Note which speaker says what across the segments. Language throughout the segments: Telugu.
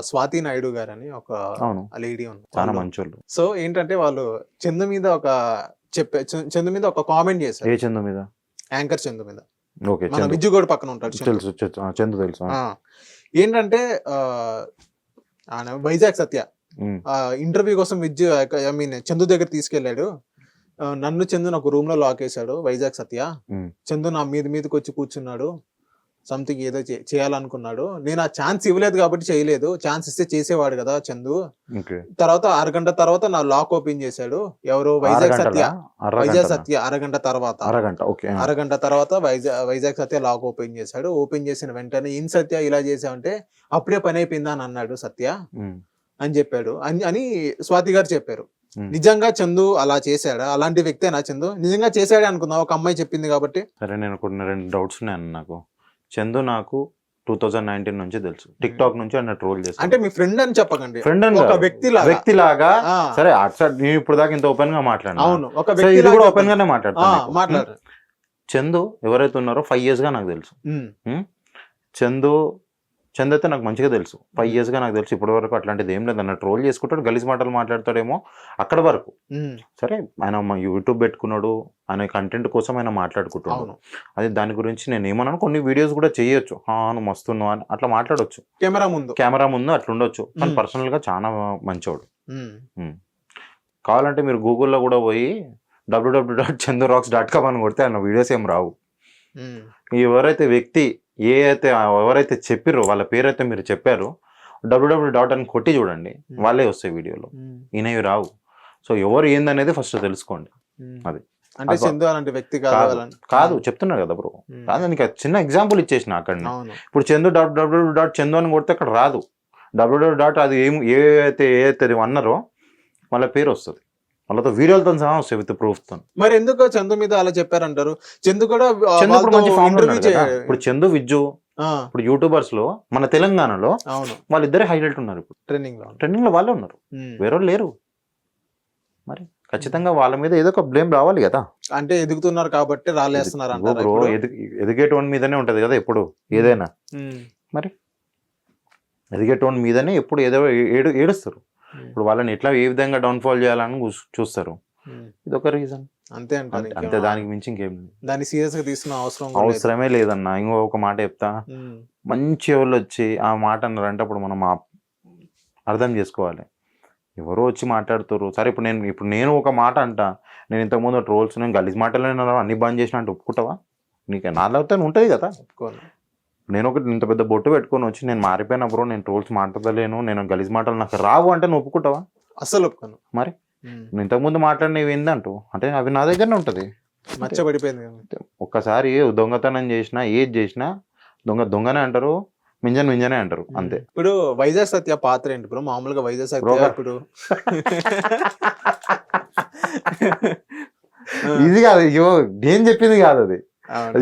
Speaker 1: స్వాతి నాయుడు గారని ఒక
Speaker 2: అవును.
Speaker 1: లేడీ ఉంది.
Speaker 2: చాలా మంచోళ్ళు.
Speaker 1: సో ఏంటంటే వాళ్ళు చందు మీద చందు మీద ఒక కామెంట్
Speaker 2: ఏ
Speaker 1: చేశారు.
Speaker 2: చందు మీద?
Speaker 1: యాంకర్ చందు మీద.
Speaker 2: ఓకే.
Speaker 1: మన విజ్జుగోడ పక్కన ఉంటాడు చందు.
Speaker 2: తెలుసు చందు తెలుసు.
Speaker 1: ఏంటంటే ఆయన వైజాగ్ సత్య ఇంటర్వ్యూ కోసం చందు దగ్గర తీసుకెళ్లాడు. నన్ను చందు ఒక రూమ్ లో లాక్ వేసాడు వైజాగ్ సత్య. చందు నా మీదకి వచ్చి కూర్చున్నాడు. సంథింగ్ ఏదో చేయాలనుకున్నాడు. నేను ఆ ఛాన్స్ ఇవ్వలేదు కాబట్టి చేయలేదు. ఛాన్స్ ఇస్తే చేసేవాడు కదా చందు. తర్వాత అరగంట తర్వాత నా లాక్ ఓపెన్ చేశాడు. ఎవరు? వైజాగ్ సత్య. అరగంట తర్వాత వైజాగ్ సత్య లాక్ ఓపెన్ చేశాడు. ఓపెన్ చేసిన వెంటనే ఇన్ సత్య ఇలా చేసావంటే అప్పుడే పని అయిపోయిందా అని అన్నాడు సత్య అని చెప్పాడు అని స్వాతి గారు చెప్పారు. నిజంగా చందు అలా చేశాడా? అలాంటి వ్యక్తేనా చందు? నిజంగా చేశాడే అనుకుందాం, ఒక అమ్మాయి చెప్పింది కాబట్టి.
Speaker 2: సరే, నేను కొన్ని 2 డౌట్స్ ఉన్నాయన్న. నాకు చందు 2019 నుంచి తెలుసు. టిక్ టాక్ నుంచి అన్న ట్రోల్ చేస్తాను.
Speaker 1: అంటే మీ ఫ్రెండ్ అని చెప్పకండి,
Speaker 2: ఫ్రెండ్ అని
Speaker 1: ఒక
Speaker 2: వ్యక్తిలాగా. సరే, నేను ఇప్పుడు దాకా ఇంత ఓపెన్ గా మాట్లాడాను.
Speaker 1: అవును, ఒక వ్యక్తి
Speaker 2: కూడా ఓపెన్ గానే మాట్లాడతాను. చందు ఎవరైతే ఉన్నారో 5 years గా నాకు తెలుసు. చందు అయితే నాకు మంచిగా తెలుసు. 5 years గా నాకు తెలుసు. ఇప్పటి వరకు అట్లాంటిది ఏం లేదు. అన్న ట్రోల్ చేసుకుంటాడు, గలీజ్ మాటలు మాట్లాడతాడేమో అక్కడ వరకు. సరే, ఆయన యూట్యూబ్ పెట్టుకున్నాడు, ఆయన కంటెంట్ కోసం ఆయన మాట్లాడుకుంటున్నాడు. అది దాని గురించి నేను ఏమన్నాను, కొన్ని వీడియోస్ కూడా చేయొచ్చు. నువ్వు మస్తున్నావు అని అట్లా మాట్లాడొచ్చు కెమెరా ముందు అట్లా ఉండొచ్చు. కానీ పర్సనల్ గా చాలా మంచోడు. కావాలంటే మీరు గూగుల్లో కూడా పోయి www.chandurocks.com అని కొడితే ఆయన వీడియోస్ ఏం రావు. ఎవరైతే వ్యక్తి ఎవరైతే చెప్పారో వాళ్ళ పేరైతే మీరు చెప్పారో www. అని కొట్టి చూడండి, వాళ్ళే వస్తాయి వీడియోలో. ఈయనవి రావు. సో ఎవరు ఏందనేది ఫస్ట్ తెలుసుకోండి. అది
Speaker 1: వ్యక్తి
Speaker 2: కాదు చెప్తున్నారు కదా బ్రో. నీకు చిన్న ఎగ్జాంపుల్ ఇచ్చేసిన అక్కడ. ఇప్పుడు చందు అని కొడితే అక్కడ రాదు. www. అది ఏదైతే అన్నారో వాళ్ళ పేరు వస్తుంది. వాళ్ళతో వీడియోలతో సహా వస్తాయి, విత్ ప్రూఫ్ తో.
Speaker 1: మరి ఎందుకు చందు మీద అలా చెప్పారంటారు? చందు కూడా
Speaker 2: ఇప్పుడు చందు విజ్జు ఇప్పుడు యూట్యూబర్స్ లో మన తెలంగాణలో వాళ్ళిద్దరే హైలైట్ ఉన్నారు. ఇప్పుడు ట్రెండింగ్ లో వాళ్ళే ఉన్నారు, వేరే లేరు. మరి ఖచ్చితంగా వాళ్ళ మీద ఏదో ఒక బ్లేమ్ రావాలి కదా.
Speaker 1: అంటే ఎదుగుతున్నారు కాబట్టి రాలేస్తున్నారు.
Speaker 2: ఎదిగేటోన్ మీదనే ఉంటది కదా ఎప్పుడు ఏదైనా. మరి ఎదిగేటోన్ మీదనే ఎప్పుడు ఏదో ఏడుస్తారు. ఇప్పుడు వాళ్ళని ఎట్లా ఏ విధంగా డౌన్ఫాల్ చేయాలని చూస్తారు. ఇదొక రీజన్ అంతే. దానికి మించి ఇంకేం
Speaker 1: దాన్ని సీరియస్ గా తీసుకున్న
Speaker 2: అవసరమే లేదన్న. ఇంకొక మాట చెప్తా, మంచి వాళ్ళు వచ్చి ఆ మాట అన్నారంటే అప్పుడు మనం అర్థం చేసుకోవాలి. ఎవరో వచ్చి మాట్లాడుతారు. సరే, ఇప్పుడు నేను ఒక మాట అంటా, నేను ఇంతకుముందు ట్రోల్స్ నేను గలీజ్ మాటలు అన్ని బంద్ చేసిన అంటే ఒప్పుకుంటావా? నీకు నాలుగుతాను ఉంటుంది కదా. నేను ఇంత పెద్ద బొట్టు పెట్టుకొని వచ్చి నేను మారిపోయినా బ్రో, నేను ట్రోల్స్ మాట్లాడలేను, నేను గలీజ్ మాటలు నాకు రావు అంటే నువ్వు ఒప్పుకుంటావా?
Speaker 1: అసలు ఒప్పుకోను.
Speaker 2: మరి ఇంతకుముందు మాట్లాడినవి ఏందంటూ అంటే అవి నా దగ్గరనే ఉంటది.
Speaker 1: మచ్చబడిపోయింది.
Speaker 2: ఒక్కసారి దొంగతనం చేసినా ఏది చేసినా దొంగనే అంటారు, మింజనే అంటారు, అంతే.
Speaker 1: ఇప్పుడు వైజాగ్ సత్య పాత్ర ఏంటి బ్రో? మామూలుగా వైజాగ్ సత్య ఇప్పుడు
Speaker 2: ఇది కాదు, నేను చెప్పింది కాదు అది.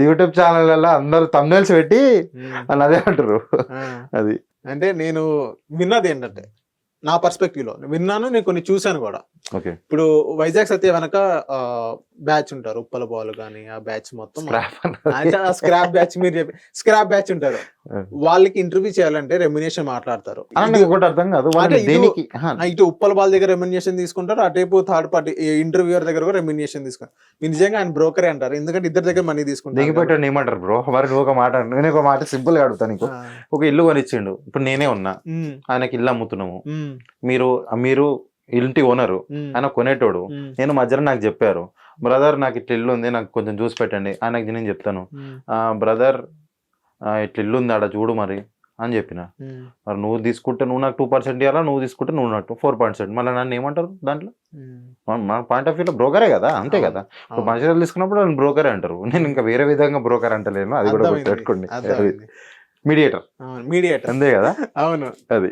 Speaker 2: యూట్యూబ్ ఛానల్ అందరూ thumbnails పెట్టి అని అదే అంటారు. అది
Speaker 1: అంటే నేను విన్నది ఏంటంటే, నా పర్స్పెక్టివ్ లో విన్నాను, నేను కొన్ని చూశాను కూడా. ఇప్పుడు వైజాగ్ సత్య వెనక బ్యాచ్ ఉంటారు, ఉప్పల బాల్ గానీ ఆ బ్యాచ్ మొత్తం స్క్రాప్ బ్యాచ్, మీరు చెప్పి స్క్రాప్ బ్యాచ్ ఉంటారు. వాళ్ళకి ఇంటర్వ్యూ చేయాలంటే రెమ్యునేషన్ మాట్లాడతారు.
Speaker 2: అర్థం కాదు,
Speaker 1: ఇటు ఉప్పల బాల్ దగ్గర రెమ్యునేషన్ తీసుకుంటారు, అటేపు థర్డ్ పార్టీ ఇంటర్వ్యూయర్ దగ్గర కూడా రెమ్యునేషన్ తీసుకుంటారు. మీరు నిజంగా ఆయన బ్రోకరే అంటారు, ఎందుకంటే ఇద్దరు దగ్గర మనీ తీసుకుంటారు.
Speaker 2: ఏమంటారు బ్రో? మరి నువ్వు ఒక మాట, నేను ఒక మాట సింపుల్ గా అడుగుతాను. నీకు ఒక ఇల్లు కొనిచ్చిండు, ఇప్పుడు నేనే ఉన్నా, ఆయనకి ఇల్లు అమ్ముతున్నాము, మీరు ఇంటి ఓనరు, ఆయన కొనేటోడు, నేను మధ్యలో నాకు చెప్పారు, బ్రదర్ నాకు ఇట్లా ఇల్లు ఉంది, నాకు కొంచెం చూసి పెట్టండి. ఆయనకి నేను చెప్తాను, బ్రదర్ ఇట్లా ఇల్లు ఉంది ఆడ చూడు మరి అని చెప్పిన. మరి నువ్వు తీసుకుంటే నువ్వు నాకు 2% ఇవ్వాలా, నువ్వు తీసుకుంటే నువ్వు నాకు 4%. మళ్ళీ నన్ను ఏమంటారు దాంట్లో? మన పాయింట్ ఆఫ్ వ్యూలో బ్రోకరే కదా, అంతే కదా. ఇప్పుడు మనుషులు తీసుకున్నప్పుడు నన్ను బ్రోకరే అంటారు, నేను ఇంకా వేరే విధంగా బ్రోకర్ అంటలేను. అది కూడా పెట్టుకోండి. మీడియేటర్ అంతే కదా. అవును, అది